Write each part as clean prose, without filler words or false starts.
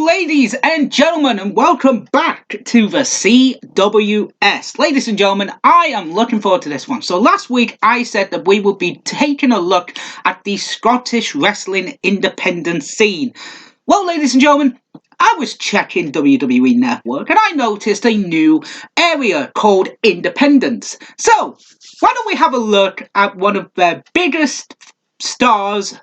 ladies and gentlemen, and welcome back to the CWS. Ladies and gentlemen, I am looking forward to this one. So last week I said that we would be taking a look at the Scottish wrestling independent scene. Well, ladies and gentlemen, I was checking WWE Network and I noticed a new area called Independence. So why don't we have a look at one of their biggest stars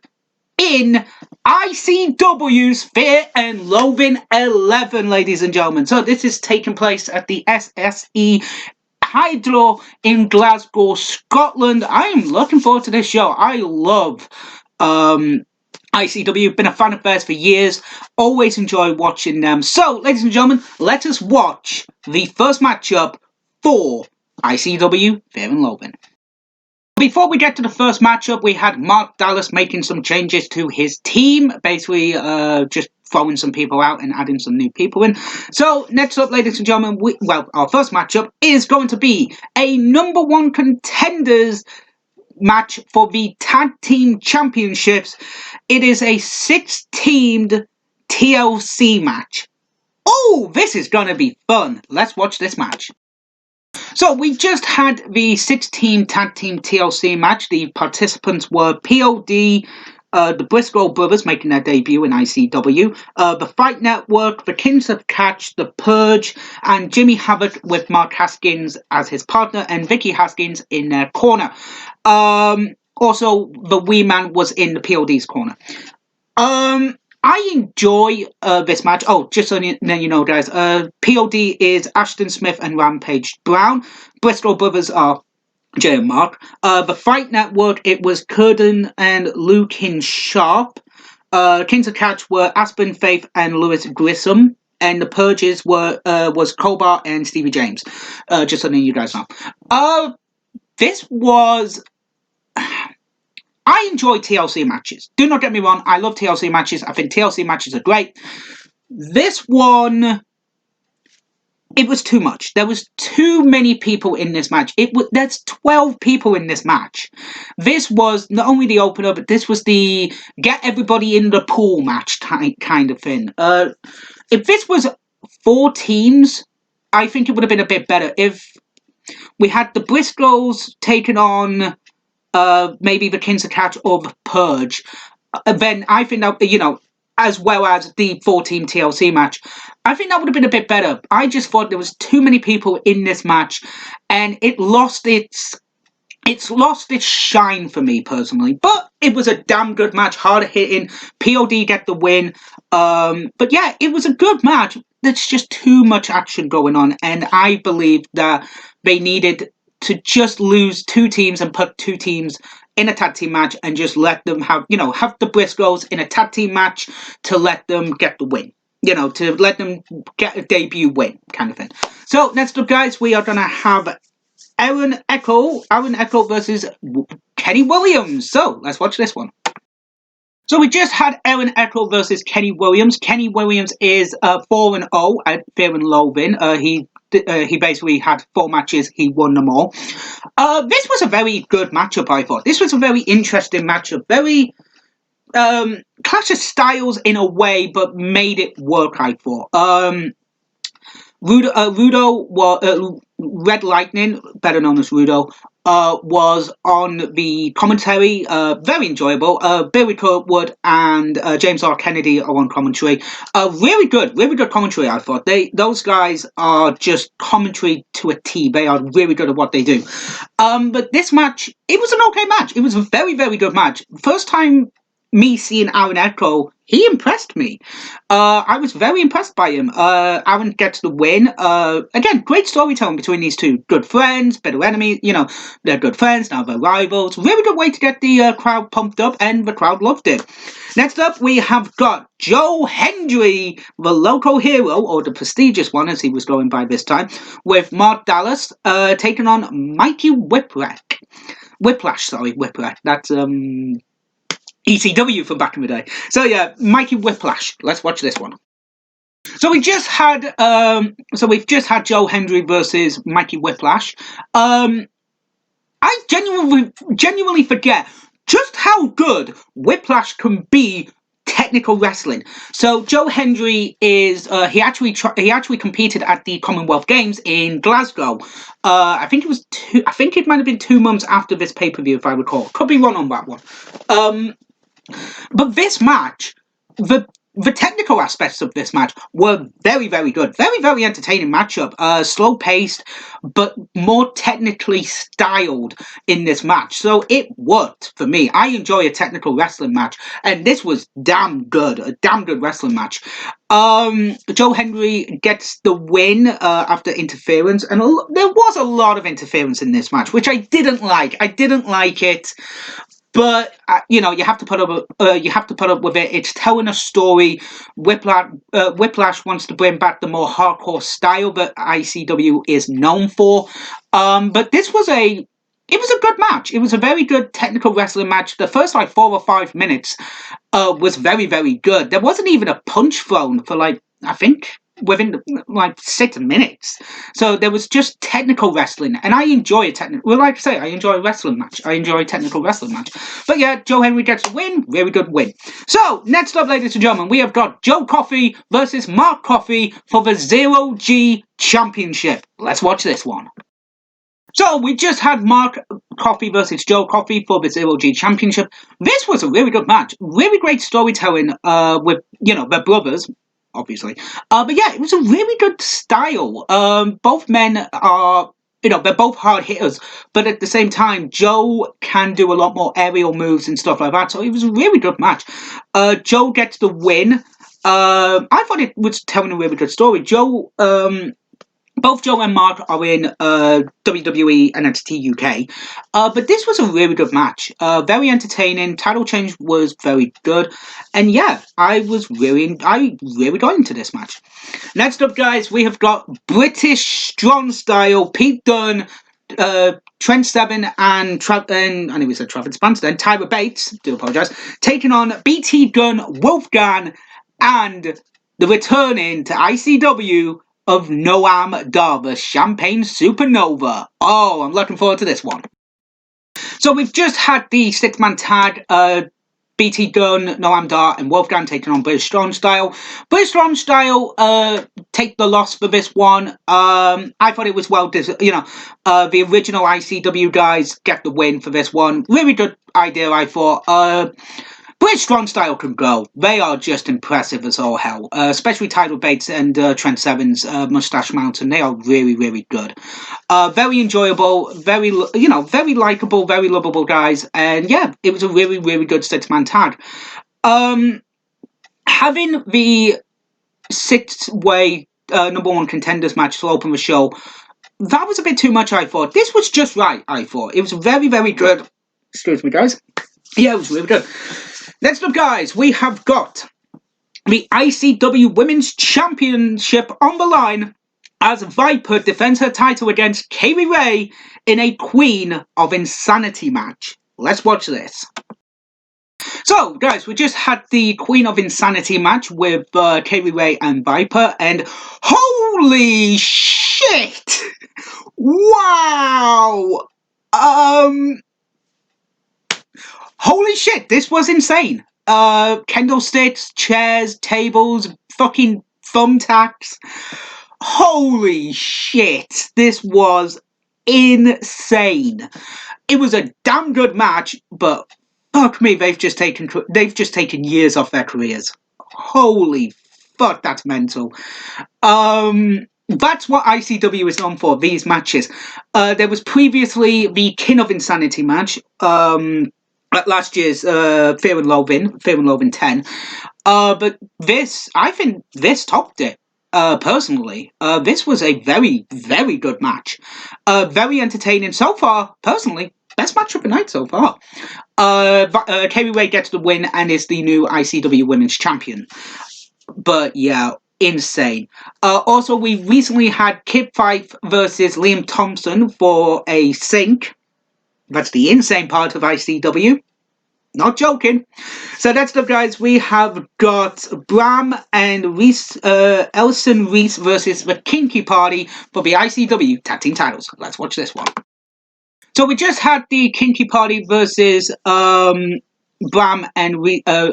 in ICW's Fear and Loathing 11, ladies and gentlemen. So this is taking place at the SSE Hydro in Glasgow, Scotland. I am looking forward to this show. I love ICW, been a fan of theirs for years, always enjoy watching them. So, ladies and gentlemen, let us watch the first matchup for ICW Fear and Loathing. Before we get to the first matchup, we had Mark Dallas making some changes to his team, basically just throwing some people out and adding some new people in. So, next up, ladies and gentlemen, our first matchup is going to be a number one contenders match for the Tag Team Championships. It is a 6-teamed TLC match. Oh, this is going to be fun. Let's watch this match. So we just had the 6-team Tag Team TLC match. The participants were POD, the Bristol Brothers making their debut in ICW, the Fight Network, the Kings of Catch, the Purge, and Jimmy Havoc with Mark Haskins as his partner and Vicky Haskins in their corner. Also, the Wee Man was in the POD's corner. I enjoy this match. Oh, just so you know, guys, POD is Ashton Smith and Rampage Brown. Bristol Brothers are Jay and Mark. The Fight Network, it was Curden and Lukin Sharp. Kings of Catch were Aspen Faith and Lewis Grissom. And the Purges was Kobar and Stevie James. Just so you guys know. This was... I enjoy TLC matches. Do not get me wrong. I love TLC matches. I think TLC matches are great. This one, it was too much. There was too many people in this match. There's 12 people in this match. This was not only the opener, but this was the get everybody in the pool match kind of thing. If this was 4 teams, I think it would have been a bit better. If we had the Briscoes taking on maybe the Kings of Catch or the Purge, then I think that, as well as the 4-team TLC match, I think that would have been a bit better. I just thought there was too many people in this match, and it lost its shine for me personally. But it was a damn good match, hard hitting. POD get the win. But yeah, it was a good match. There's just too much action going on, and I believe that they needed to just lose 2 teams and put 2 teams in a tag team match and just let them have the Briscoes in a tag team match to let them get the win. To let them get a debut win kind of thing. So next up, guys, we are going to have Aaron Echo versus Kenny Williams. So let's watch this one. So we just had Aaron Echo versus Kenny Williams. Kenny Williams is 4-0 at Fear and Loathing. He basically had 4 matches. He won them all. This was a very good matchup, I thought. This was a very interesting matchup. Very clash of styles in a way, but made it work, I thought. Red Lightning, better known as Rudo, was on the commentary. Very enjoyable. Billy Kirkwood and James R. Kennedy are on commentary. Really good commentary, I thought. Those guys are just commentary to a T. They are really good at what they do. But this match, it was an okay match. It was a very, very good match. First time me seeing Aaron Echo, he impressed me. I was very impressed by him. Aaron gets the win. Again, great storytelling between these two. Good friends, better enemies. They're good friends, now they're rivals. Really good way to get the crowd pumped up, and the crowd loved it. Next up, we have got Joe Hendry, the local hero, or the prestigious one, as he was going by this time, with Mark Dallas, taking on Mikey Whiplash. Whiplash. That's, ECW from back in the day. So yeah, Mikey Whiplash. Let's watch this one. So we've just had Joe Hendry versus Mikey Whiplash. I genuinely forget just how good Whiplash can be technical wrestling. So Joe Hendry is he actually competed at the Commonwealth Games in Glasgow. I think it might have been 2 months after this pay-per-view, if I recall. Could be wrong on that one. But this match, the technical aspects of this match were very, very good. Very, very entertaining matchup. Slow-paced, but more technically styled in this match. So it worked for me. I enjoy a technical wrestling match, and this was damn good. A damn good wrestling match. Joe Hendry gets the win after interference, and there was a lot of interference in this match, which I didn't like. I didn't like it. But you have to put up. You have to put up with it. It's telling a story. Whiplash wants to bring back the more hardcore style that ICW is known for. But this was a good match. It was a very good technical wrestling match. The first 4 or 5 minutes was very, very good. There wasn't even a punch thrown for I think within 6 minutes. So there was just technical wrestling, and I enjoy a technical. Well, like I say, I enjoy a wrestling match. I enjoy a technical wrestling match. But yeah, Joe Hendry gets the win. Very good win. So next up, ladies and gentlemen, we have got Joe Coffey versus Mark Coffey for the 0G Championship. Let's watch this one. So we just had Mark Coffey versus Joe Coffey for the 0G Championship. This was a really good match. Really great storytelling with the brothers. Obviously. But yeah, it was a really good style. Both men are, they're both hard hitters, but at the same time, Joe can do a lot more aerial moves and stuff like that, so it was a really good match. Joe gets the win. I thought it was telling a really good story. Both Joe and Mark are in WWE NXT UK, but this was a really good match. Very entertaining. Title change was very good, and yeah, I really got into this match. Next up, guys, we have got British Strong Style, Pete Dunne, Trent Seven, and I know we said Travis Banster, and Tyra Bates. Do apologise. Taking on BT Gunn, Wolfgang, and the returning to ICW of Noam Dar, the Champagne Supernova. Oh, I'm looking forward to this one. So we've just had the 6-man tag, BT Gunn, Noam Dar, and Wolfgang taking on British Strong Style. British Strong Style take the loss for this one. I thought it was the original ICW guys get the win for this one. Really good idea, I thought. British Strong Style can go. They are just impressive as all hell. Especially Tyler Bates and Trent Seven's Mustache Mountain. They are really, really good. Very enjoyable, very likable, very lovable guys. And yeah, it was a really, really good 6-man tag. Having the 6-way number 1 contenders match to open the show, that was a bit too much, I thought. This was just right, I thought. It was very, very good. Excuse me, guys. Yeah, it was really good. Next up, guys, we have got the ICW Women's Championship on the line as Viper defends her title against Kaylee Ray in a Queen of Insanity match. Let's watch this. So, guys, we just had the Queen of Insanity match with Kaylee Ray and Viper, and holy shit! Wow! Holy shit, this was insane. Candlesticks, chairs, tables, fucking thumbtacks. Holy shit, this was insane. It was a damn good match, but fuck me, they've just taken years off their careers. Holy fuck, that's mental. That's what ICW is known for, these matches. There was previously the King of Insanity match, at last year's Fear and Loathing 10. But I think this topped it, personally. This was a very, very good match. Very entertaining so far, personally. Best match of the night so far. Kaylee Ray gets the win and is the new ICW Women's Champion. But yeah, insane. Also, we recently had Kip Fife versus Liam Thompson for a sink. That's the insane part of ICW. Not joking. So next up, guys, we have got Bram and Elson Reese versus the Kinky Party for the ICW Tag Team titles. Let's watch this one. So we just had the Kinky Party versus Bram and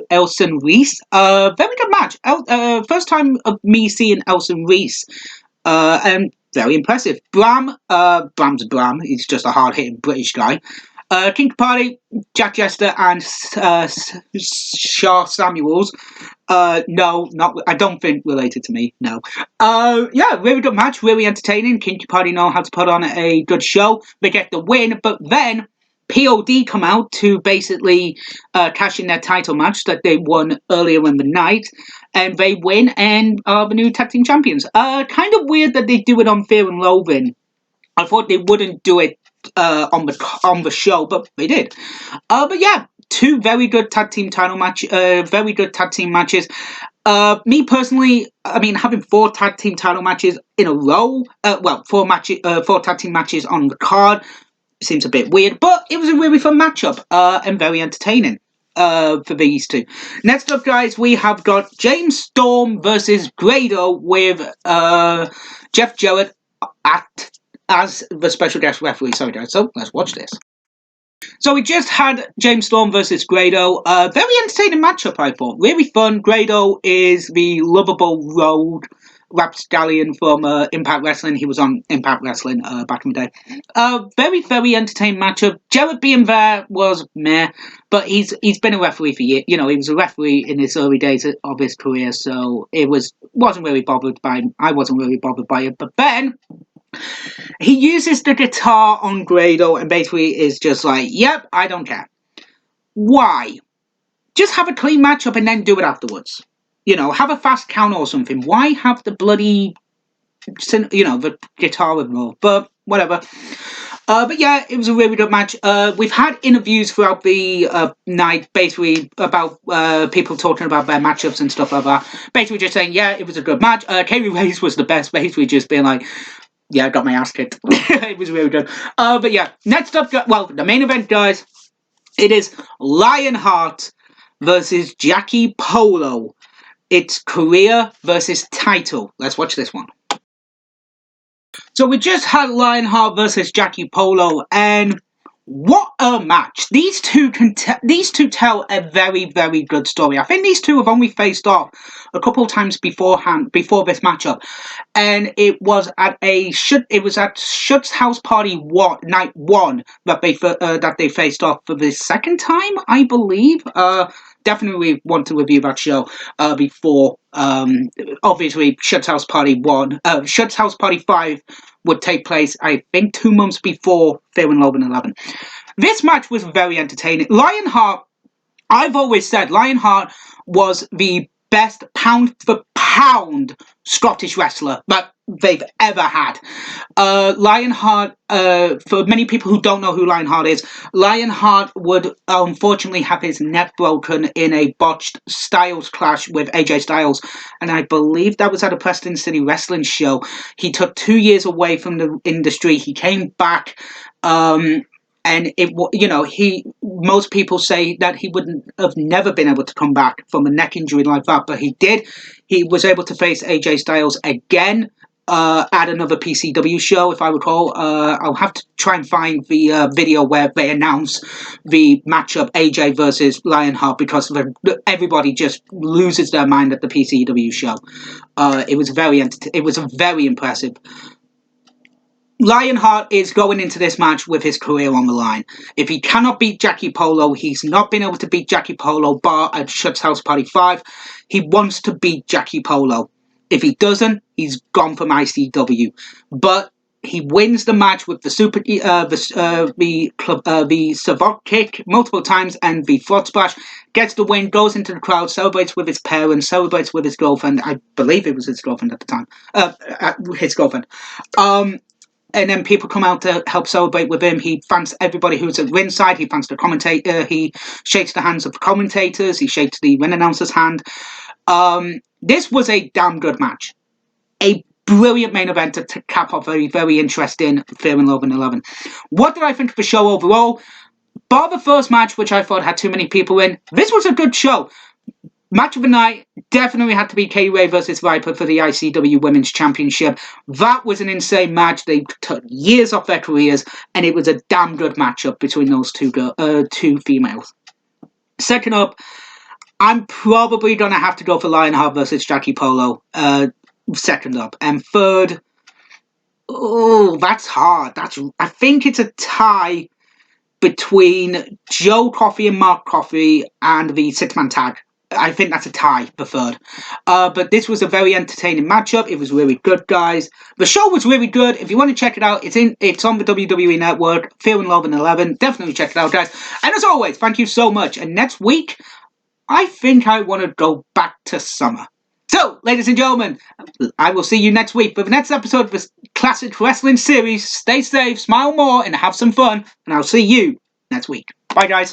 Elson Reese. Very good match. First time of me seeing Elson Reese. And very impressive. Bram's Bram. He's just a hard-hitting British guy. Kinky Party, Jack Jester and Shah Samuels. No, not. I don't think related to me. No. Yeah, really good match. Really entertaining. Kinky Party know how to put on a good show. They get the win, but then POD come out to basically cash in their title match that they won earlier in the night, and they win and are the new tag team champions. Kind of weird that they do it on Fear and Loathing. I thought they wouldn't do it on the show, but they did. But yeah, two very good tag team title match, very good tag team matches. Me personally, I mean, having 4 tag team title matches in a row, 4 tag team matches on the card seems a bit weird, but it was a really fun matchup and very entertaining for these two. Next up, guys, we have got James Storm versus Grado with Jeff Jarrett as the special guest referee. Sorry, guys. So let's watch this. So we just had James Storm versus Grado. Very entertaining matchup, I thought. Really fun. Grado is the lovable road rapscallion from Impact Wrestling. He was on Impact Wrestling back in the day. Very, very entertaining matchup. Jarrett being there was meh, but he's been a referee for years. You know, he was a referee in his early days of his career, so wasn't really bothered by him. I wasn't really bothered by it. But then he uses the guitar on Grado and basically is just like, yep, I don't care. Why? Just have a clean matchup and then do it afterwards. You know, have a fast count or something. Why have the bloody, the guitar involved? But whatever. But yeah, it was a really good match. We've had interviews throughout the night, basically about people talking about their matchups and stuff like that. Basically just saying, yeah, it was a good match. Kaylee Ray's was the best. Basically just being like, yeah, I got my ass kicked. It was really good. But yeah, next up, the main event, guys. It is Lionheart versus Jacky Polo. It's career versus title. Let's watch this one. So we just had Lionheart versus Jacky Polo, and what a match! These two tell a very, very good story. I think these two have only faced off a couple of times before this matchup, and it was at Shud's House Party night 1 that they faced off for the second time, I believe. Definitely want to review that show before. Obviously, Shud's House Party 5 would take place, I think, 2 months before Fear and Loathing 11. This match was very entertaining. Lionheart, I've always said, Lionheart was the best pound-for-pound Scottish wrestler that they've ever had. Lionheart, for many people who don't know who Lionheart is, Lionheart would unfortunately have his neck broken in a botched Styles clash with AJ Styles, and I believe that was at a Preston City Wrestling show. He took 2 years away from the industry. He came back, and most people say that he wouldn't have never been able to come back from a neck injury like that, but he did. He was able to face AJ Styles again at another PCW show, if I recall. I'll have to try and find the video where they announce the matchup AJ versus Lionheart, because everybody just loses their mind at the PCW show. It was very impressive. Lionheart is going into this match with his career on the line. If he cannot beat Jacky Polo, he's not been able to beat Jacky Polo bar at Shud's House Party 5. He wants to beat Jacky Polo. If he doesn't, he's gone from ICW. But he wins the match with the savant kick multiple times and the frog splash. Gets the win, goes into the crowd, celebrates with his parents, celebrates with his girlfriend. I believe it was his girlfriend at the time. His girlfriend. And then people come out to help celebrate with him. He thanks everybody who's at ringside. He thanks the commentator. He shakes the hands of the commentators. He shakes the ring announcer's hand. This was a damn good match. A brilliant main event to cap off a very interesting Fear and Loathing 11. What did I think of the show overall? Bar the first match, which I thought had too many people in, this was a good show. Match of the night definitely had to be Kay Ray versus Viper for the ICW Women's Championship. That was an insane match. They took years off their careers, and it was a damn good matchup between those two females. Second up, I'm probably going to have to go for Lionheart versus Jacky Polo. Second up. And third, oh, that's hard. I think it's a tie between Joe Coffey and Mark Coffey and the Stickman Tag. I think that's a tie for third. But this was a very entertaining matchup. It was really good, guys. The show was really good. If you want to check it out, it's on the WWE Network. Fear and Love in 11. Definitely check it out, guys. And as always, thank you so much. And next week, I think I want to go back to summer. So, ladies and gentlemen, I will see you next week for the next episode of this classic wrestling series. Stay safe, smile more, and have some fun. And I'll see you next week. Bye, guys.